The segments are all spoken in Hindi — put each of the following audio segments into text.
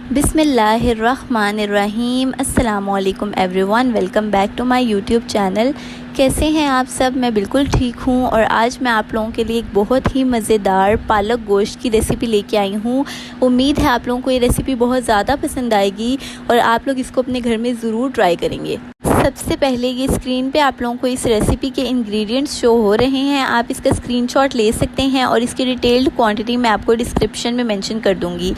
बिस्मिल्लाहिर्रहमानिर्रहीम। अस्सलामुअलैकुम everyone, welcome back to my YouTube channel. कैसे हैं आप सब? मैं बिल्कुल ठीक हूँ और आज मैं आप लोगों के लिए एक बहुत ही मज़ेदार पालक गोश्त की रेसिपी लेके आई हूँ। उम्मीद है आप लोगों को ये रेसिपी बहुत ज़्यादा पसंद आएगी और आप लोग इसको अपने घर में ज़रूर ट्राई करेंगे। सबसे पहले ये स्क्रीन पे आप लोगों को इस रेसिपी के इंग्रेडिएंट्स शो हो रहे हैं, आप इसका स्क्रीनशॉट ले सकते हैं और इसकी डिटेल्ड क्वांटिटी मैं आपको डिस्क्रिप्शन में मेंशन कर दूंगी।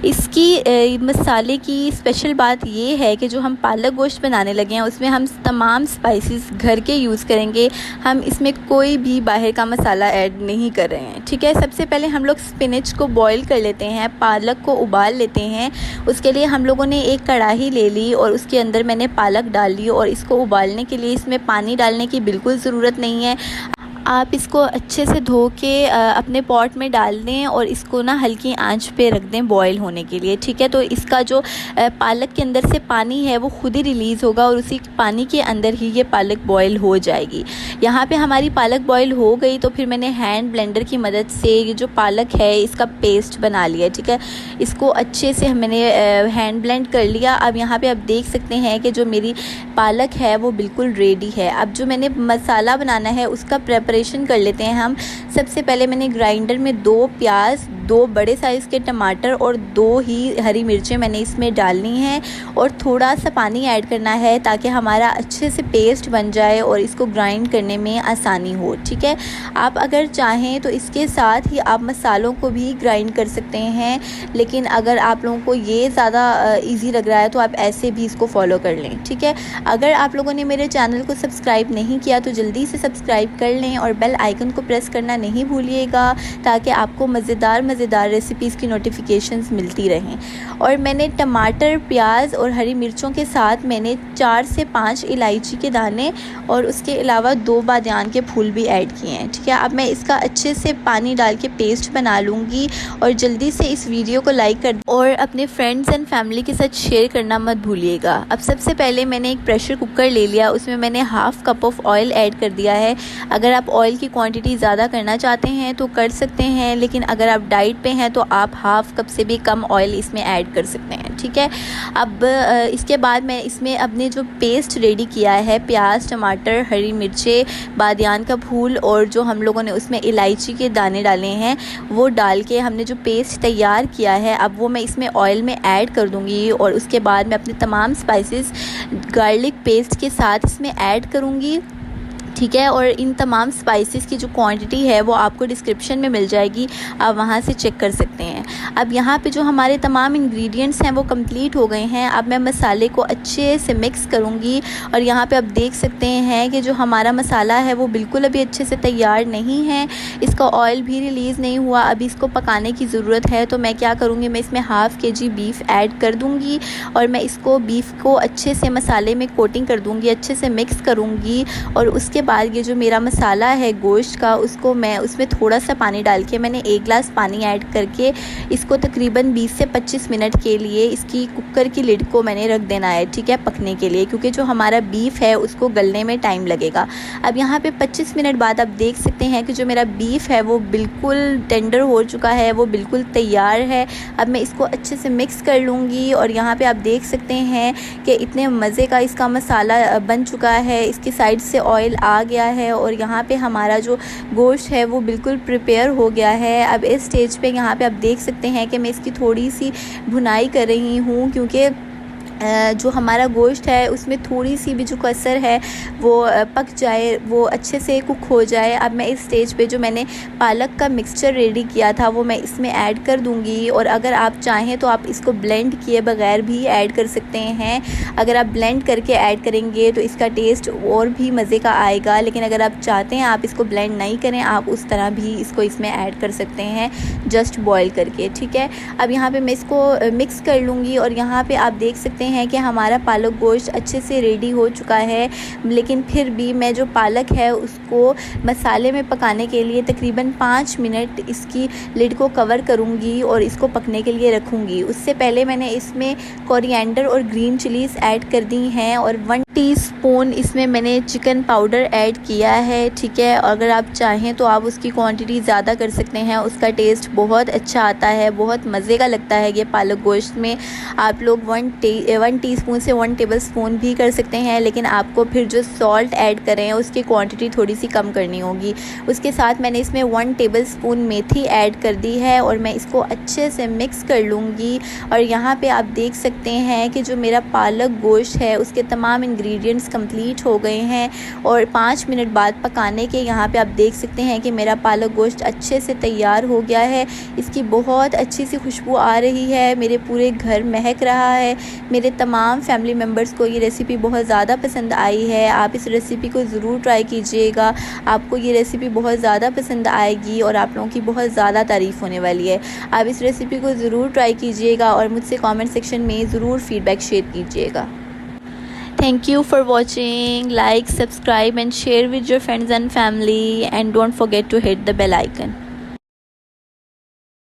इसकी मसाले की स्पेशल बात ये है कि जो हम पालक गोश्त बनाने लगे हैं उसमें हम तमाम स्पाइसेस घर के यूज़ करेंगे। हम इसमें कोई भी बाहर का मसाला ऐड नहीं कर रहे हैं, ठीक है। सबसे पहले हम लोग स्पिनच को बॉईल कर लेते हैं, पालक को उबाल लेते हैं। उसके लिए हम लोगों ने एक कढ़ाई ले ली और उसके अंदर मैंने पालक डाल ली और इसको उबालने के लिए इसमें पानी डालने की बिल्कुल ज़रूरत नहीं है। आप इसको अच्छे से धो के अपने पॉट में डाल दें और इसको ना हल्की आंच पे रख दें बॉईल होने के लिए, ठीक है। तो इसका जो पालक के अंदर से पानी है वो खुद ही रिलीज़ होगा और उसी पानी के अंदर ही ये पालक बॉईल हो जाएगी। यहाँ पे हमारी पालक बॉईल हो गई तो फिर मैंने हैंड ब्लेंडर की मदद से ये जो पालक है इसका पेस्ट बना लिया, ठीक है। इसको अच्छे से मैंने हैंड ब्लेंड कर लिया। अब यहाँ पे आप देख सकते हैं कि जो मेरी पालक है वो बिल्कुल रेडी है। अब जो मैंने मसाला बनाना है उसका प्रेपरेशन कर लेते हैं हम। सबसे पहले मैंने ग्राइंडर में 2 प्याज, 2 बड़े साइज़ के टमाटर और 2 ही हरी मिर्चें मैंने इसमें डालनी हैं और थोड़ा सा पानी ऐड करना है ताकि हमारा अच्छे से पेस्ट बन जाए और इसको ग्राइंड करने में आसानी हो, ठीक है। आप अगर चाहें तो इसके साथ ही आप मसालों को भी ग्राइंड कर सकते हैं, लेकिन अगर आप लोगों को ये ज़्यादा इजी लग रहा है तो आप ऐसे भी इसको फॉलो कर लें, ठीक है। अगर आप लोगों ने मेरे चैनल को सब्सक्राइब नहीं किया तो जल्दी से सब्सक्राइब कर लें और बेल आइकन को प्रेस करना नहीं भूलिएगा ताकि आपको मज़ेदार रेसिपीज़ की नोटिफिकेशंस मिलती रहें। और मैंने टमाटर, प्याज और हरी मिर्चों के साथ मैंने 4 से 5 इलायची के दाने और उसके अलावा 2 बादियान के फूल भी ऐड किए हैं, ठीक है। अब मैं इसका अच्छे से पानी डाल के पेस्ट बना लूँगी और जल्दी से इस वीडियो को लाइक कर और अपने फ्रेंड्स एंड फैमिली के साथ शेयर करना मत भूलिएगा। अब सबसे पहले मैंने एक प्रेशर कुकर ले लिया, उसमें मैंने half cup of oil add कर दिया है। अगर आप ऑयल की क्वांटिटी ज़्यादा करना चाहते हैं तो कर सकते हैं, लेकिन अगर आप डाइट पे हैं तो आप हाफ़ कप से भी कम ऑयल इसमें ऐड कर सकते हैं, ठीक है। अब इसके बाद मैं इसमें अपने जो पेस्ट रेडी किया है, प्याज, टमाटर, हरी मिर्चें, बादियान का फूल और जो हम लोगों ने उसमें इलायची के दाने डाले हैं वो डाल के हमने जो पेस्ट तैयार किया है अब वो मैं इसमें ऑयल में ऐड कर दूँगी और उसके बाद मैं अपने तमाम स्पाइसेस गार्लिक पेस्ट के साथ इसमें ऐड करूँगी, ठीक है। और इन तमाम स्पाइसेस की जो क्वांटिटी है वो आपको डिस्क्रिप्शन में मिल जाएगी, आप वहाँ से चेक कर सकते हैं। अब यहाँ पे जो हमारे तमाम इंग्रेडिएंट्स हैं वो कंप्लीट हो गए हैं। अब मैं मसाले को अच्छे से मिक्स करूँगी और यहाँ पे आप देख सकते हैं कि जो हमारा मसाला है वो बिल्कुल अभी अच्छे से तैयार नहीं है, इसका ऑयल भी रिलीज़ नहीं हुआ। अभी इसको पकाने की ज़रूरत है, तो मैं क्या करूँगी, मैं इसमें हाफ़ kg बीफ ऐड कर दूँगी और मैं इसको बीफ को अच्छे से मसाले में कोटिंग कर दूँगी, अच्छे से मिक्स करूँगी। और उसके बाद ये जो मेरा मसाला है गोश्त का उसको मैं उसमें थोड़ा सा पानी डाल के मैंने 1 गिलास पानी ऐड करके इसको तकरीबन 20 से 25 मिनट के लिए इसकी कुकर की लिड को मैंने रख देना है, ठीक है, पकने के लिए, क्योंकि जो हमारा बीफ है उसको गलने में टाइम लगेगा। अब यहाँ पे 25 मिनट बाद आप देख सकते हैं कि जो मेरा बीफ है वो बिल्कुल टेंडर हो चुका है, वो बिल्कुल तैयार है। अब मैं इसको अच्छे से मिक्स कर लूँगी और यहाँ पे आप देख सकते हैं कि इतने मज़े का इसका मसाला बन चुका है, इसकी साइड से ऑयल आ गया है और यहाँ पे हमारा जो गोश्त है वो बिल्कुल प्रिपेयर हो गया है। अब इस स्टेज पे यहाँ पे आप देख सकते हैं कि मैं इसकी थोड़ी सी भुनाई कर रही हूँ, क्योंकि जो हमारा गोश्त है उसमें थोड़ी सी भी जो कसर है वो पक जाए, वो अच्छे से कुक हो जाए। अब मैं इस स्टेज पे जो मैंने पालक का मिक्सचर रेडी किया था वो मैं इसमें ऐड कर दूंगी और अगर आप चाहें तो आप इसको ब्लेंड किए बगैर भी ऐड कर सकते हैं। अगर आप ब्लेंड करके ऐड करेंगे तो इसका टेस्ट और भी मज़े का आएगा, लेकिन अगर आप चाहते हैं आप इसको ब्लेंड नहीं करें, आप उस तरह भी इसको इसमें ऐड कर सकते हैं जस्ट बॉयल करके, ठीक है। अब यहाँ पर मैं इसको मिक्स कर लूँगी और यहाँ पर आप देख सकते सकते हैं कि हमारा पालक गोश्त अच्छे से रेडी हो चुका है, लेकिन फिर भी मैं जो पालक है उसको मसाले में पकाने के लिए तकरीबन 5 मिनट इसकी लिड को कवर करूँगी और इसको पकने के लिए रखूँगी। उससे पहले मैंने इसमें कोरिएंडर और ग्रीन चिलीज़ ऐड कर दी हैं और 1 टीस्पून इसमें मैंने चिकन पाउडर ऐड किया है, ठीक है। अगर आप चाहें तो आप उसकी क्वांटिटी ज़्यादा कर सकते हैं, उसका टेस्ट बहुत अच्छा आता है, बहुत मज़े का लगता है ये पालक गोश्त में। आप लोग 1 टीस्पून से 1 टेबलस्पून भी कर सकते हैं, लेकिन आपको फिर जो सॉल्ट ऐड करें उसकी क्वांटिटी थोड़ी सी कम करनी होगी। उसके साथ मैंने इसमें 1 टेबलस्पून मेथी ऐड कर दी है और मैं इसको अच्छे से मिक्स कर लूँगी। और यहाँ पे आप देख सकते हैं कि जो मेरा पालक गोश्त है उसके तमाम इंग्रेडिएंट्स कंप्लीट हो गए हैं और 5 मिनट बाद पकाने के यहाँ पे आप देख सकते हैं कि मेरा पालक गोश्त अच्छे से तैयार हो गया है। इसकी बहुत अच्छी सी खुशबू आ रही है, मेरे पूरे घर महक रहा है। मेरे तमाम फैमिली मेम्बर्स को ये रेसिपी बहुत ज़्यादा पसंद आई है। आप इस रेसिपी को ज़रूर ट्राई कीजिएगा, आपको ये रेसिपी बहुत ज़्यादा पसंद आएगी और आप लोगों की बहुत ज़्यादा तारीफ़ होने वाली है। आप इस रेसिपी को ज़रूर ट्राई कीजिएगा और मुझसे कमेंट सेक्शन में ज़रूर फीडबैक शेयर कीजिएगा। Thank you for watching. Like, subscribe and share with your friends and family, and don't forget to hit the bell icon.